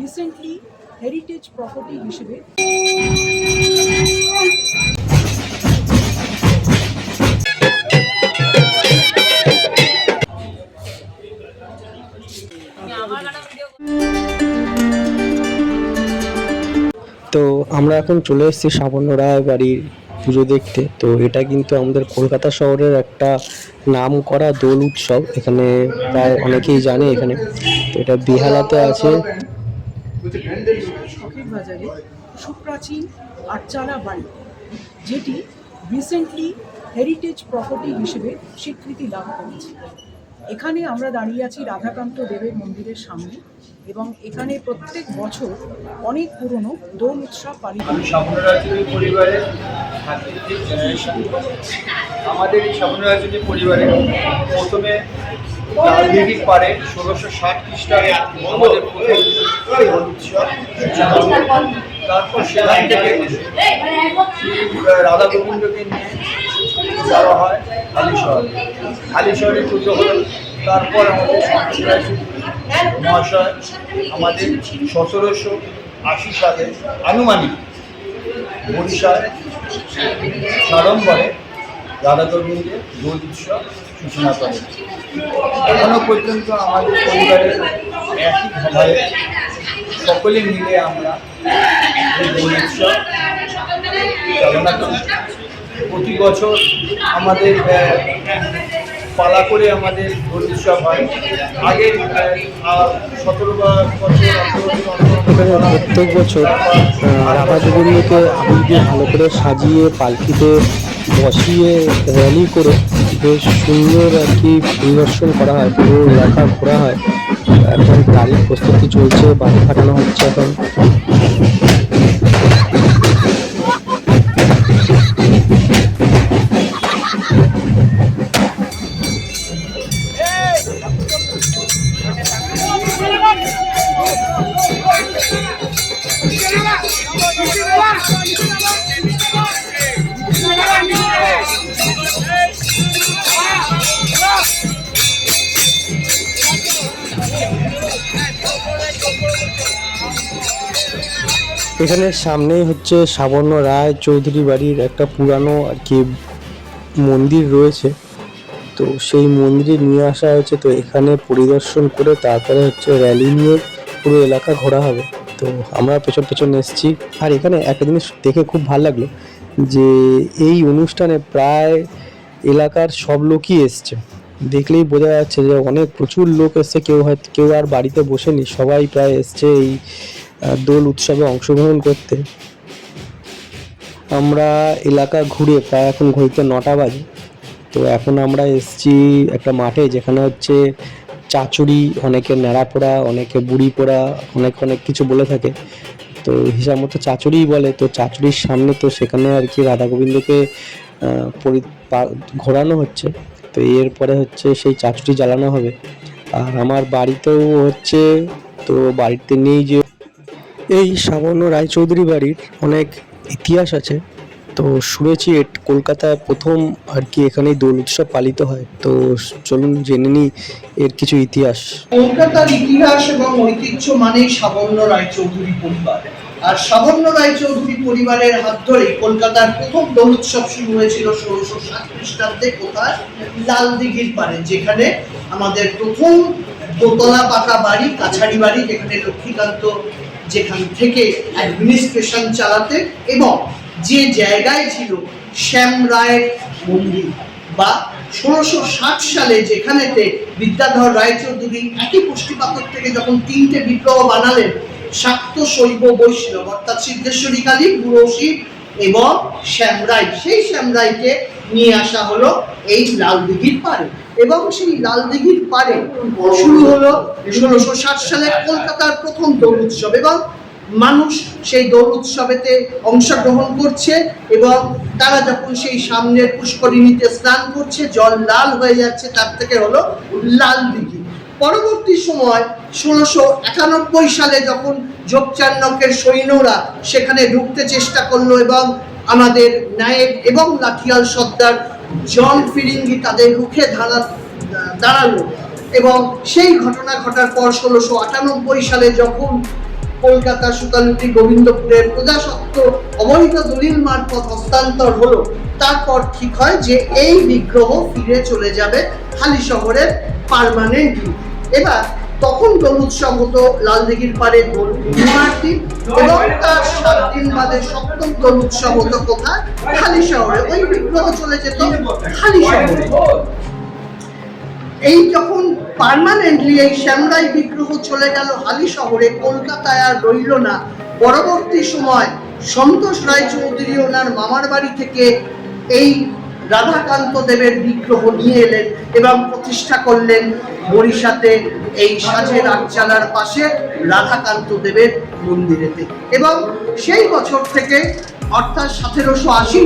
Recently heritage property হিসেবে তো আমরা এখন চলে এসেছি সাবর্ণ রায় বাড়ির পুজো দেখতে। তো এটা কিন্তু আমাদের কলকাতা শহরের একটা নাম করা দোল উৎসব। এখানে প্রায় অনেকেই জানে এখানে। তো এটা বেহালাতে আছে। শখের বাজারে সুপ্রাচীন আটচালা বাড়ি, যেটি রিসেন্টলি হেরিটেজ প্রপার্টি হিসেবে স্বীকৃতি লাভ করেছে। এখানে আমরা দাঁড়িয়ে আছি রাধাকান্ত দেবের মন্দিরের সামনে, এবং এখানে প্রত্যেক বছর অনেক পুরনো দোল উৎসব পালিত হয়। সাবর্ণ রায়চৌধুরী পরিবারের জেনারেশন। আমাদের এই সাবর্ণ রায়চৌধুরী পরিবারে প্রথমে লালদিঘির পাড়ে 1660 খ্রিস্টাব্দে আমাদের প্রথম দোল উৎসব সূচনা হয়। তারপর সেখান থেকে রাধা গোবিন্দকে নিয়ে যাওয়া হয় হালিশহরে পুজো হল। তারপর আমাদের শঙ্কর রায়চৌধুরী মহাশয় আমাদের 1780 সালে আনুমানিক বরিশাল সাড়ম্বরে রাধা গোবিন্দের দোল উৎসব সূচনা করে। এখনো পর্যন্ত আমাদের পরিবারের একই ভাবে সকলে মিলে আমরা এই দোল উৎসব চালনা করি। প্রতি বছর আমাদের পালা করে আমাদের দোল উৎসব হয়। আগে 17 বছর প্রত্যেক বছর রাধা গোবিন্দকে আবির দিয়ে ভালো করে সাজিয়ে পালকিতে বসিয়ে র্যালি করে বেশ সুন্দর আর কি পরিদর্শন করা হয়, পুরো এলাকা ঘোরা হয়। এখন গাড়ির প্রস্তুতি চলছে, বাড়ি ফাটানো হচ্ছে এখন। এখানে সামনেই হচ্ছে সাবর্ণ রায় চৌধুরী বাড়ির একটা পুরানো আর কি মন্দির রয়েছে। তো সেই মন্দিরে নিয়ে আসা হয়েছে। তো এখানে পরিদর্শন করে তারপরে হচ্ছে র্যালি নিয়ে পুরো এলাকা ঘোরা হবে। তো আমরা পেছন পেছন এসেছি। আর এখানে একটা জিনিস দেখে খুব ভালো লাগলো যে এই অনুষ্ঠানে প্রায় এলাকার সব লোকই এসছে। দেখলেই বোঝা যাচ্ছে যে অনেক প্রচুর লোক এসছে। কেউ আর বাড়িতে বসেনি, সবাই প্রায় এসছে এই দোল উৎসবে অংশগ্রহণ করতে। আমরা এলাকা ঘুরে প্রায় এখন ঘড়িতে 9টা বাজে। তো এখন আমরা এসছি একটা মাঠে, যেখানে হচ্ছে চাচুরি, অনেকে ন্যাড়াপোড়া, অনেকে বুড়ি পোড়া, অনেক কিছু বলে থাকে। তো হিসাব মতো চাচুরিই বলে। তো চাচুরির সামনে তো সেখানে আর কি রাধা গোবিন্দকে ঘোরানো হচ্ছে। তো এরপরে হচ্ছে সেই চাচুরি জ্বালানো হবে। আর আমার বাড়িতেও হচ্ছে, তো বাড়িতে নেই যে এই সাবর্ণ রায়চৌধুরী বাড়ির অনেক ইতিহাস আছে। তো শুনেছি কলকাতায় প্রথম আর কি এখানেই দোল উৎসব পালিত হয়। তো চলুন জেনে নিই এর কিছু ইতিহাস। কলকাতার ইতিহাস এবং ঐতিহ্য মানেই সাবর্ণ রায়চৌধুরী পরিবার। আর সাবর্ণ রায়চৌধুরী পরিবারের হাত ধরেই কলকাতার প্রথম দোল উৎসব শুরু হয়েছিল 1660 খ্রিস্টাব্দে। কোথায়? লালদিঘির পাড়ে, যেখানে আমাদের প্রথম দোতলা পাকা বাড়ি, কাছারি বাড়ি, যেখানে লক্ষ্মীকান্ত যেখান থেকে অ্যাডমিনিস্ট্রেশন চালাতেন, এবং যে জায়গায় ছিল শ্যাম রায়ের মন্দির, বা 1660 সালে যেখানেতে বিদ্যাধর রায়চৌধুরী একই পুষ্টিপাতর থেকে যখন 3টে বিপ্লব বানালেন, শাক্ত, শৈব, বৈষ্ণব, অর্থাৎ সিদ্ধেশ্বরী কালী, বুড়ো শিব এবং শ্যাম রায়, সেই শ্যাম রায়কে নিয়ে আসা হলো এই লালদিঘির পাড়ে। এবং সেই লালদিঘির পাড়ে শুরু হলো 1660 সালে কলকাতার প্রথম দোল উৎসব। এবং মানুষ সেই দোল উৎসবেতে অংশগ্রহণ করছে, এবং তারা যখন সেই সামনের পুষ্করিণীতে স্নান করছে, জল লাল হয়ে যাচ্ছে, তার থেকে হলো লালদিঘি। পরবর্তী সময় 1691 সালে যখন যোগচার্ণকের সৈন্যরা সেখানে ঢুকতে চেষ্টা করলো, এবং আমাদের নায়েক এবং লাঠিয়াল সর্দার জন ফিরিঙ্গি তাদের রুখে দাঁড়ালো। এবং সেই ঘটনা ঘটার পর 1698 সালে যখন কলকাতা সুতানুটি গোবিন্দপুরের প্রজাসত্ব অবৈধ দলিল মারফত হস্তান্তর হলো, তারপর ঠিক হয় যে এই বিগ্রহ ফিরে চলে যাবে হালিশহরের পার্মানেন্টলি। এবার তখন দোল উৎসব হতো লালদিঘির পাড়ে দোল পূর্ণিমার দিন, এবং তার 7 দিন বাদে সপ্তম দোল উৎসব হতো কোথায়? হালিশহরে। ওই বিগ্রহ চলে যেত হালিশহরে। এই যখন পার্মানেন্টলি এই শ্যামরাই বিগ্রহ চলে গেল হালিশহরে, কলকাতায় আর রইল না। পরবর্তী সময় সন্তোষ রায়চৌধুরী ওনার মামার বাড়ি থেকে এই রাধাকান্ত দেবের বিগ্রহ নিয়ে এলেন এবং প্রতিষ্ঠা করলেন বরিশাতে এই সাজের আটচালার পাশে রাধাকান্ত দেবের মন্দিরেতে। এবং সেই বছর থেকে অর্থাৎ 1780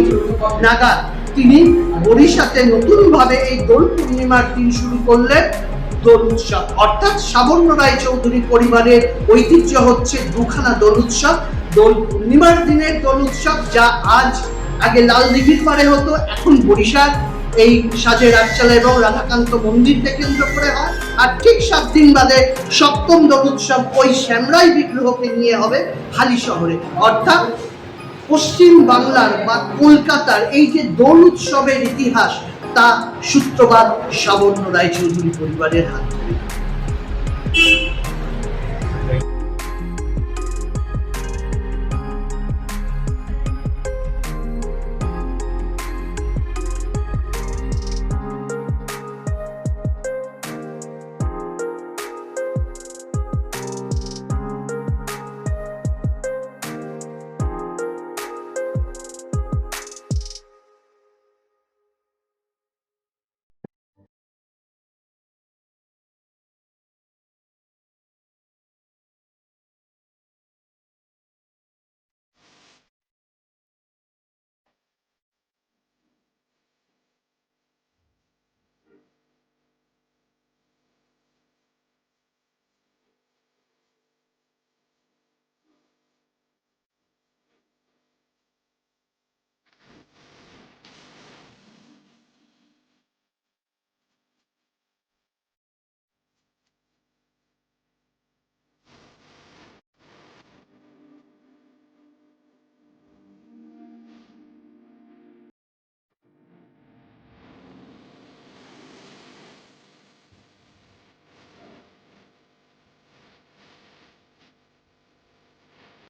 নাগাদ তিনি বরিশাতে নতুনভাবে এই দোল পূর্ণিমার দিন শুরু করলেন দোল উৎসব। অর্থাৎ সাবর্ণ রায়চৌধুরী পরিবারের ঐতিহ্য হচ্ছে দুখানা দোল উৎসব। দোল পূর্ণিমার দিনের দোল উৎসব, যা আগে লালদিঘির পাড়ে হতো, এখন বরিশাল এই সাজের আটচালা এবং রাধাকান্ত মন্দিরকে কেন্দ্র করে হয়। আর ঠিক 7 দিন বাদে সপ্তম দোল উৎসব ওই শ্যামরাই বিগ্রহকে নিয়ে হবে হালিশহরে। অর্থাৎ পশ্চিম বাংলার বা কলকাতার এই যে দোল উৎসবের ইতিহাস, তা সূত্রপাত সাবর্ণ রায়চৌধুরী পরিবারের হাত ধরে।